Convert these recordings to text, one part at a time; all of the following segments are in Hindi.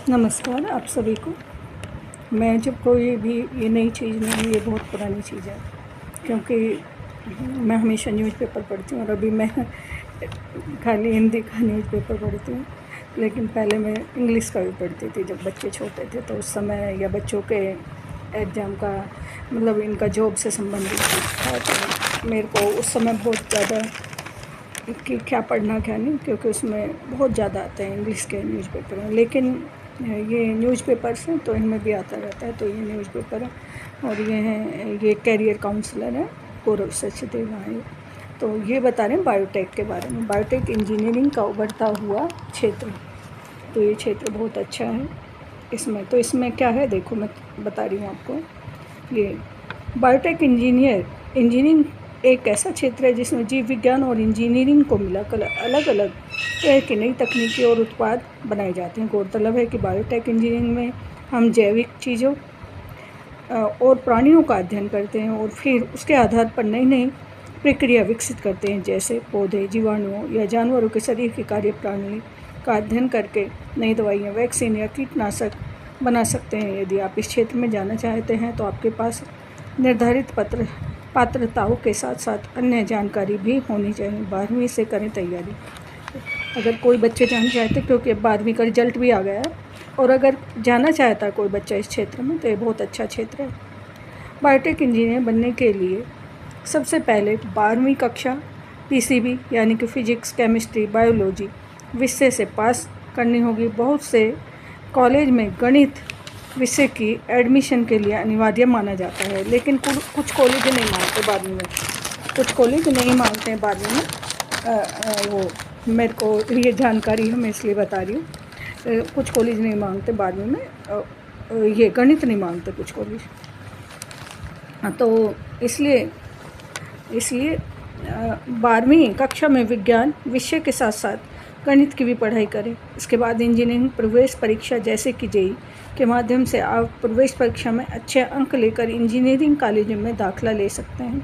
नमस्कार आप सभी को। मैं जब कोई भी ये नई चीज़ नहीं, ये बहुत पुरानी चीज़ है, क्योंकि मैं हमेशा न्यूज़पेपर पढ़ती हूँ और अभी मैं खाली हिंदी का न्यूज़पेपर पढ़ती हूँ, लेकिन पहले मैं इंग्लिश का भी पढ़ती थी। जब बच्चे छोटे थे तो उस समय, या बच्चों के एग्ज़ाम का मतलब इनका जॉब से संबंधित था, तो मेरे को उस समय बहुत ज़्यादा कि क्या पढ़ना क्या नहीं, क्योंकि उसमें बहुत ज़्यादा आते हैं इंग्लिश के न्यूज़पेपर में। लेकिन ये न्यूज़पेपर्स हैं तो इनमें भी आता रहता है। तो ये न्यूज़पेपर है और ये कैरियर काउंसलर है गौरव सचदेव हैं। तो ये बता रहे हैं बायोटेक के बारे में। बायोटेक इंजीनियरिंग का उभरता हुआ क्षेत्र। तो ये क्षेत्र बहुत अच्छा है। इसमें क्या है, देखो मैं बता रही हूँ आपको। ये बायोटेक इंजीनियरिंग एक ऐसा क्षेत्र है जिसमें जीव विज्ञान और इंजीनियरिंग को मिलाकर अलग अलग तरह की नई तकनीकी और उत्पाद बनाए जाते हैं। गौरतलब है कि बायोटेक इंजीनियरिंग में हम जैविक चीज़ों और प्राणियों का अध्ययन करते हैं और फिर उसके आधार पर नई नई प्रक्रिया विकसित करते हैं, जैसे पौधे, जीवाणुओं या जानवरों के शरीर की कार्य प्रणाली का अध्ययन करके नई दवाइयाँ, वैक्सीन या कीटनाशक बना सकते हैं। यदि आप इस क्षेत्र में जाना चाहते हैं तो आपके पास निर्धारित पात्रताओं के साथ साथ अन्य जानकारी भी होनी चाहिए। 12वीं से करें तैयारी। अगर कोई बच्चे जाना चाहते, क्योंकि अब 12वीं का रिजल्ट भी आ गया है, और अगर जाना चाहता है कोई बच्चा इस क्षेत्र में, तो ये बहुत अच्छा क्षेत्र है। बायोटेक इंजीनियर बनने के लिए सबसे पहले 12वीं कक्षा पीसीबी यानी कि फिजिक्स, केमिस्ट्री, बायोलॉजी विषय से पास करनी होगी। बहुत से कॉलेज में गणित विषय की एडमिशन के लिए अनिवार्य माना जाता है, लेकिन कुछ कॉलेज नहीं मानते 12वीं में। कुछ कॉलेज नहीं मानते हैं 12वीं में। वो मेरे को ये जानकारी है, मैं इसलिए बता रही हूँ। कुछ कॉलेज नहीं मांगते 12वीं में, ये गणित नहीं मांगते कुछ कॉलेज। तो इसलिए 12वीं कक्षा में विज्ञान विषय के साथ साथ गणित की भी पढ़ाई करें। इसके बाद इंजीनियरिंग प्रवेश परीक्षा जैसे कि जेईई के माध्यम से आप प्रवेश परीक्षा में अच्छे अंक लेकर इंजीनियरिंग कॉलेज में दाखिला ले सकते हैं।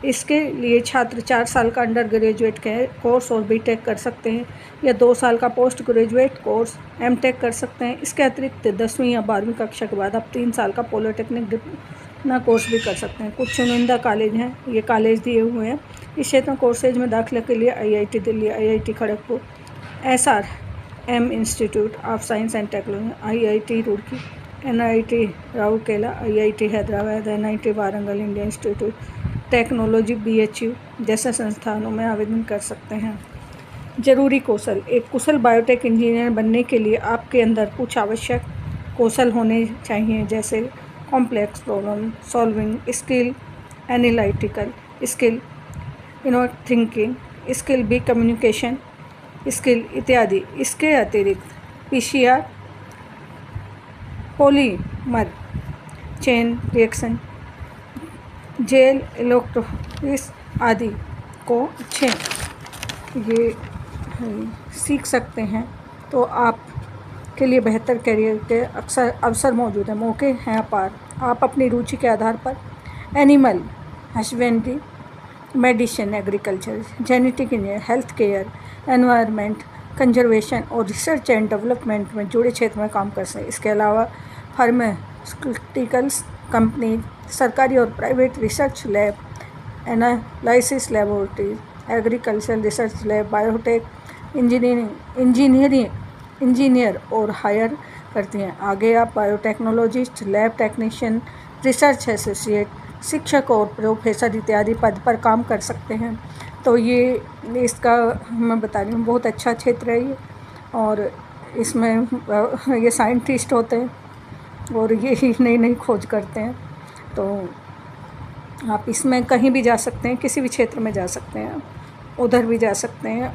इसके लिए छात्र 4 साल का अंडर ग्रेजुएट कोर्स और बीटेक कर सकते हैं, या 2 साल का पोस्ट ग्रेजुएट कोर्स एमटेक कर सकते हैं। इसके अतिरिक्त 10वीं या 12वीं कक्षा के बाद आप 3 साल का पॉलिटेक्निक डिप्लोमा कोर्स भी कर सकते हैं। कुछ चुनिंदा कॉलेज हैं, ये कॉलेज दिए हुए हैं इस क्षेत्र में कोर्सेज में दाखिले के लिए: IIT Delhi, IIT Kharagpur, SRM institute of science and technology, IIT Roorkee, NIT Rourkela, IIT Hyderabad, NIT Warangal, Indian institute technology BHU जैसे संस्थानों में आवेदन कर सकते हैं। जरूरी कौशल: एक कुशल बायोटेक इंजीनियर बनने के लिए आपके अंदर कुछ आवश्यक कौशल होने चाहिए, जैसे complex problem solving skill, analytical skill, innovative thinking skill, भी कम्युनिकेशन स्किल इत्यादि। इसके अतिरिक्त PCR, polymer chain reaction, gel electrolysis आदि को अच्छे ये सीख सकते हैं, तो आप के लिए बेहतर करियर के अवसर मौजूद हैं। मौके हैं अपार। आप अपनी रुचि के आधार पर animal husbandry, medicine, agriculture, genetic engineer, health care, environment conservation और रिसर्च एंड डेवलपमेंट में जुड़े क्षेत्र में काम कर सकते हैं। इसके अलावा फार्मास्यूटिकल्स कंपनी, सरकारी और private research lab, analysis laboratories, agriculture research lab, biotech engineer और हायर करती हैं। आगे आप biotechnologist, lab technician, research associate, शिक्षक और प्रोफेसर इत्यादि पद पर काम कर सकते हैं। तो ये इसका मैं बता रही हूँ, बहुत अच्छा क्षेत्र है ये। और इसमें ये साइंटिस्ट होते हैं और ये ही नई नई खोज करते हैं। तो आप इसमें कहीं भी जा सकते हैं, किसी भी क्षेत्र में जा सकते हैं, उधर भी जा सकते हैं।